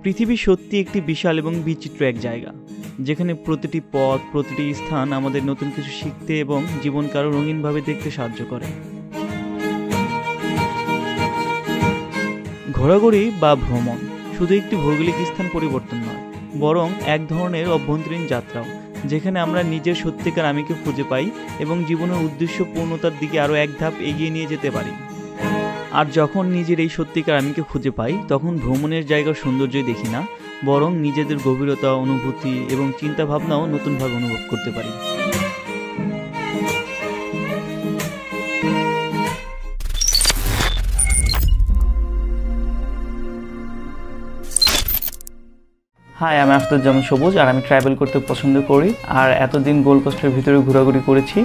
পৃথিবী সত্যি একটি বিশাল এবং বিচিত্র এক জায়গা, যেখানে প্রতিটি পথ, প্রতিটি স্থান আমাদের নতুন কিছু শিখতে এবং জীবনকে আরও রঙিনভাবে দেখতে সাহায্য করে। ঘোরাঘুরি বা ভ্রমণ শুধু একটি ভৌগোলিক স্থান পরিবর্তন নয়, বরং এক ধরনের অভ্যন্তরীণ যাত্রাও, যেখানে আমরা নিজের সত্যিকার আমিকে খুঁজে পাই এবং জীবনের উদ্দেশ্য পূর্ণতার দিকে আরও এক ধাপ এগিয়ে নিয়ে যেতে পারি। আর যখন নিজের এই সত্যিকার আমিকে খুঁজে পাই, তখন ভ্রমণের জায়গার সৌন্দর্যই দেখি না, বরং নিজেদের গভীরতা, অনুভূতি এবং চিন্তাভাবনাও নতুনভাবে অনুভব করতে পারি। হাই, আমি আফতাবুজ্জামান সবুজ, আর আমি ট্রাভেল করতে পছন্দ করি। আর এতদিন গোল্ড কোস্টের ভিতরে ঘোরাঘুরি করেছি,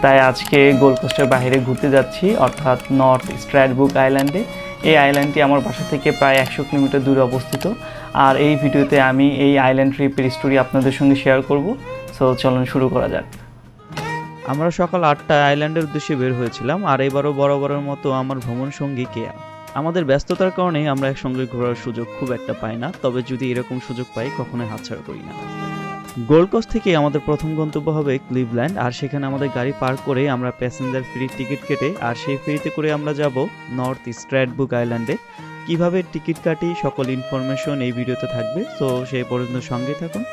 তাই আজকে গোল্ড কোস্টের বাইরে ঘুরতে যাচ্ছি, অর্থাৎ নর্থ স্ট্র্যাডব্রুক আইল্যান্ডে। এই আইল্যান্ডটি আমার বাসা থেকে প্রায় 100 কিলোমিটার দূরে অবস্থিত। আর এই ভিডিওতে আমি এই আইল্যান্ড ট্রিপের স্টোরি আপনাদের সঙ্গে শেয়ার করব। সো চলুন শুরু করা যাক। আমরা সকাল 8টায় আইল্যান্ডের উদ্দেশ্যে বের হয়েছিলাম, আর এবারও বরাবরের মতো আমার ভ্রমণ সঙ্গী কেয়া। আমাদের ব্যস্ততার কারণে আমরা একসঙ্গে ঘোরার সুযোগ খুব একটা পাই না, তবে যদি এরকম সুযোগ পাই কখনোই হাতছাড়া করি না। গোল্ড কোস্ট থেকে আমাদের প্রথম গন্তব্য হবে ক্লিভল্যান্ড, আর সেখানে আমাদের গাড়ি পার্ক করে আমরা প্যাসেঞ্জার ফ্রি টিকিট কেটে, আর সেই ফেরিতে করে আমরা যাব নর্থ স্ট্র্যাডব্রুক আইল্যান্ডে। কিভাবে টিকিট কাটি সকল ইনফরমেশন এই ভিডিওতে থাকবে, সো সেই পর্যন্ত সঙ্গে থাকুন।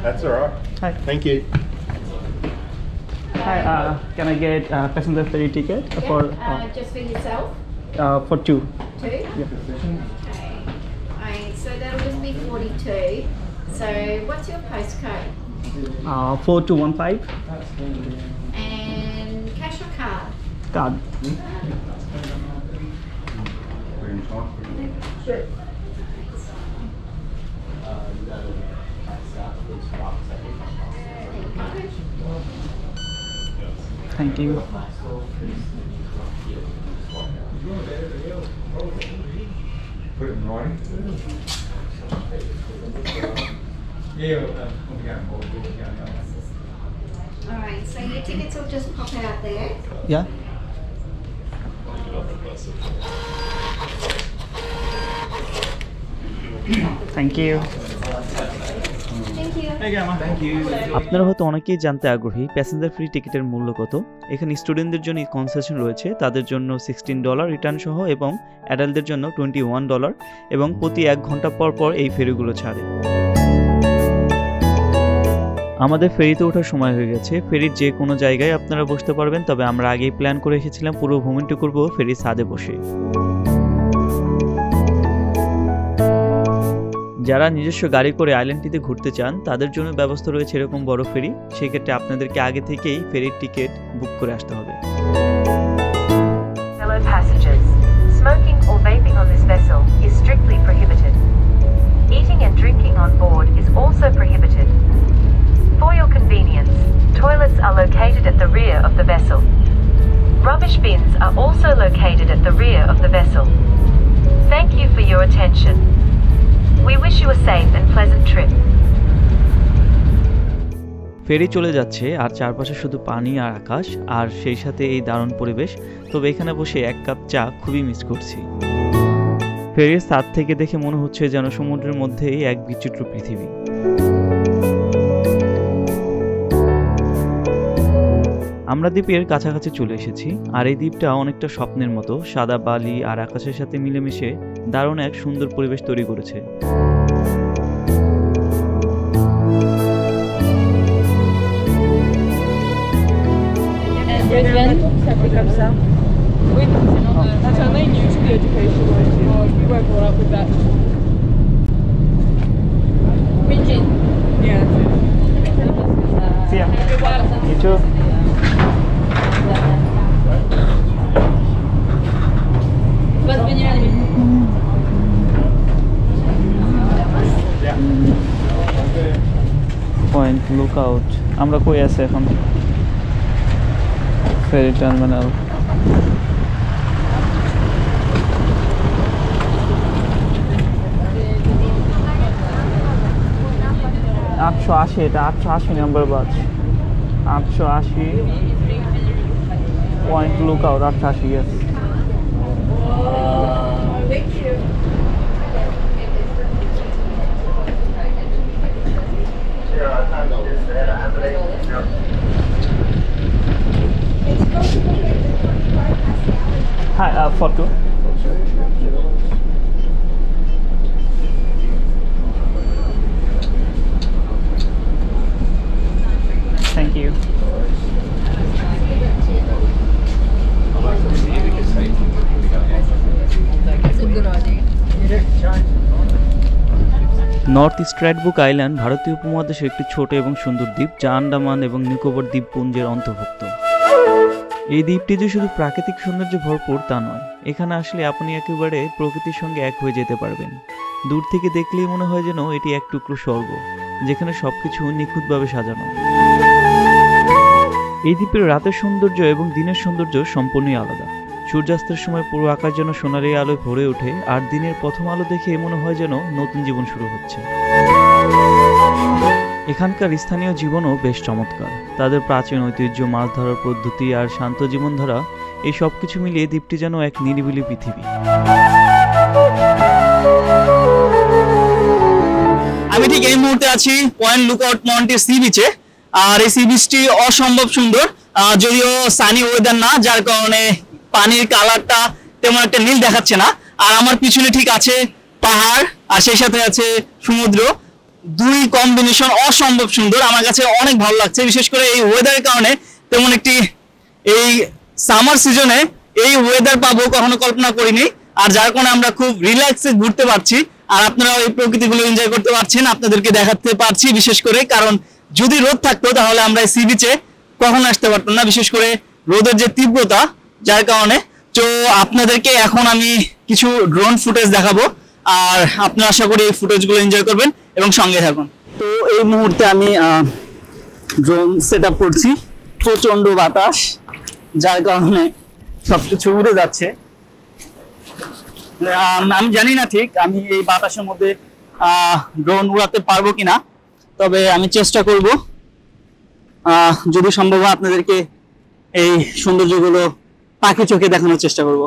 That's all right. Hi. Thank you. Hi, can I get passenger ferry ticket for just for yourself? for two? Two? Yeah. Okay. Alright, so that'll just be 42. So what's your postcode? 4215 And cash or card? card. Sure. Thank you. Put it in writing. Alright, so your tickets will just pop out there. Yeah. Thank you. Thank you. আপনারা হয়তো অনেকেই জানতে আগ্রহী passenger free টিকিটের মূল্য কত। এখানে স্টুডেন্টদের জন্য কনসেশন রয়েছে, তাদের জন্য $16 রিটার্ন সহ, এবং অ্যাডাল্টদের জন্য $21, এবং প্রতি 1 ঘন্টা পর পর এই ফেরিগুলো ছাড়ে। আমাদের ফেরিতে ওঠার সময় হয়ে গেছে। ফেরির যে কোনো জায়গায় আপনারা বসতে পারবেন, তবে আমরা আগেই প্ল্যান করে এসেছিলাম পুরো ভ্রমণটি করব ফেরির ছাদে বসে। যারা নিজস্ব গাড়ি করে আইল্যান্ডটিতে ঘুরতে চান, তাদের জন্য ব্যবস্থা রয়েছে এরকম বড় ফেরি। সেক্ষেত্রে আপনাদেরকে আগে থেকেই ফেরির টিকিট বুক করে আসতে হবে। Fellow passengers, smoking or vaping on this vessel is strictly prohibited. Eating and drinking on board is also prohibited. For your convenience, toilets are located at the rear of the vessel. Rubbish bins are also located at the rear of the vessel. Thank you for your attention. We wish you a safe and pleasant trip. ফেরি চলে যাচ্ছে, আর চারপাশে শুধু পানি আর আকাশ, আর সেই সাথে এই দারুণ পরিবেশ। তবে এখানে বসে 1 কাপ চা খুবই মিস করছি। ফেরির ছাদ থেকে দেখে মনে হচ্ছে যেন সমুদ্রের মধ্যেই এক বিচিত্র পৃথিবী। আমরা দ্বীপের কাছাকাছি চলে এসেছি, আর এই দ্বীপটা অনেকটা স্বপ্নের মতো, সাদা বালি আর আকাশের সাথে মিলেমিশে দারুণ এক সুন্দর পরিবেশ তৈরি করেছে। That's how they use the education. We weren't brought up with that. Pigeon. Yeah. See ya. You too. Point lookout. আমরা কই আছি এখন? Ferry terminal. এটা 880 নাম্বার বাস। 880 Point Lookout, আচ্ছা yes. Hi, photo. Thank you. North Stradbroke Island ভারতীয় উপমহাদেশের একটি ছোট এবং সুন্দর দ্বীপ যা আন্দামান এবং নিকোবর দ্বীপপুঞ্জের অন্তর্ভুক্ত। এই দ্বীপটি যে শুধু প্রাকৃতিক সৌন্দর্যে ভরপুর তা নয়, এখানে আসলে আপনি একেবারে প্রকৃতির সঙ্গে এক হয়ে যেতে পারবেন। দূর থেকে দেখলেই মনে হয় যেন এটি এক টুকরো স্বর্গ, যেখানে সবকিছু নিখুঁতভাবে সাজানো। এই দ্বীপের রাতের সৌন্দর্য এবং দিনের সৌন্দর্য সম্পূর্ণই আলাদা। সূর্যাস্তের সময় পুরো আকাশ যেন সোনালি আলোয় ভরে ওঠে, আর দিনের প্রথম আলো দেখে মনে হয় যেন নতুন জীবন শুরু হচ্ছে। এখানকার স্থানীয় জীবনও বেশ চমৎকার। তাদের প্রাচীন ঐতিহ্য, মাছ ধরার পদ্ধতি আর শান্ত জীবনধারা, এই সব কিছু মিলিয়ে দ্বীপটি যেন এক নিরিবিলি পৃথিবী। আমি ঠিক এই মুহূর্তে আছি পয়েন্ট লুকআউট মাউন্টের সি বিচে। আর এই সি বিচটি অসম্ভব সুন্দর, যদিও সানি ওয়েদার না, যার কারণে পানির কালারটা তেমন একটা নীল দেখাচ্ছে না। আর আমার পিছনে ঠিক আছে পাহাড়, আর সেই সাথে আছে সমুদ্র। দুই কম্বিনেশন অসম্ভব সুন্দর, আমার কাছে অনেক ভালো লাগছে। বিশেষ করে এই ওয়েদারের কারণে তেমন একটি এই সামার সিজনে এই ওয়েদার পাবো কখনো কল্পনা করিনি। আর যার কারণে আমরা খুব রিল্যাক্সে ঘুরতে পারছি, আর আপনারাও এই প্রকৃতিগুলো এনজয় করতে পারছেন। আপনাদেরকে দেখাতে পারছি বিশেষ করে, কারণ যদি রোদ থাকতো তাহলে আমরা এই সি বিচে কখনো আসতে পারতাম না, বিশেষ করে রোদের যে তীব্রতা, যার কারণে। তো আপনাদেরকে এখন আমি কিছু ড্রোন ফুটেজ দেখাবো, আর আপনারা আশা করি এই ফুটেজগুলো এনজয় করবেন এবং সঙ্গে থাকুন। তো এই মুহূর্তে আমি ড্রোন সেট আপ করছি। প্রচন্ড বাতাস, যার কারণে সবকিছু উড়ে যাচ্ছে। আমি জানি না ঠিক আমি এই বাতাসের মধ্যে ড্রোন উড়াতে পারবো কিনা, তবে আমি চেষ্টা করব। যদি সম্ভব হয় আপনাদেরকে এই সৌন্দর্যগুলো পাখি চোখে দেখানোর চেষ্টা করব।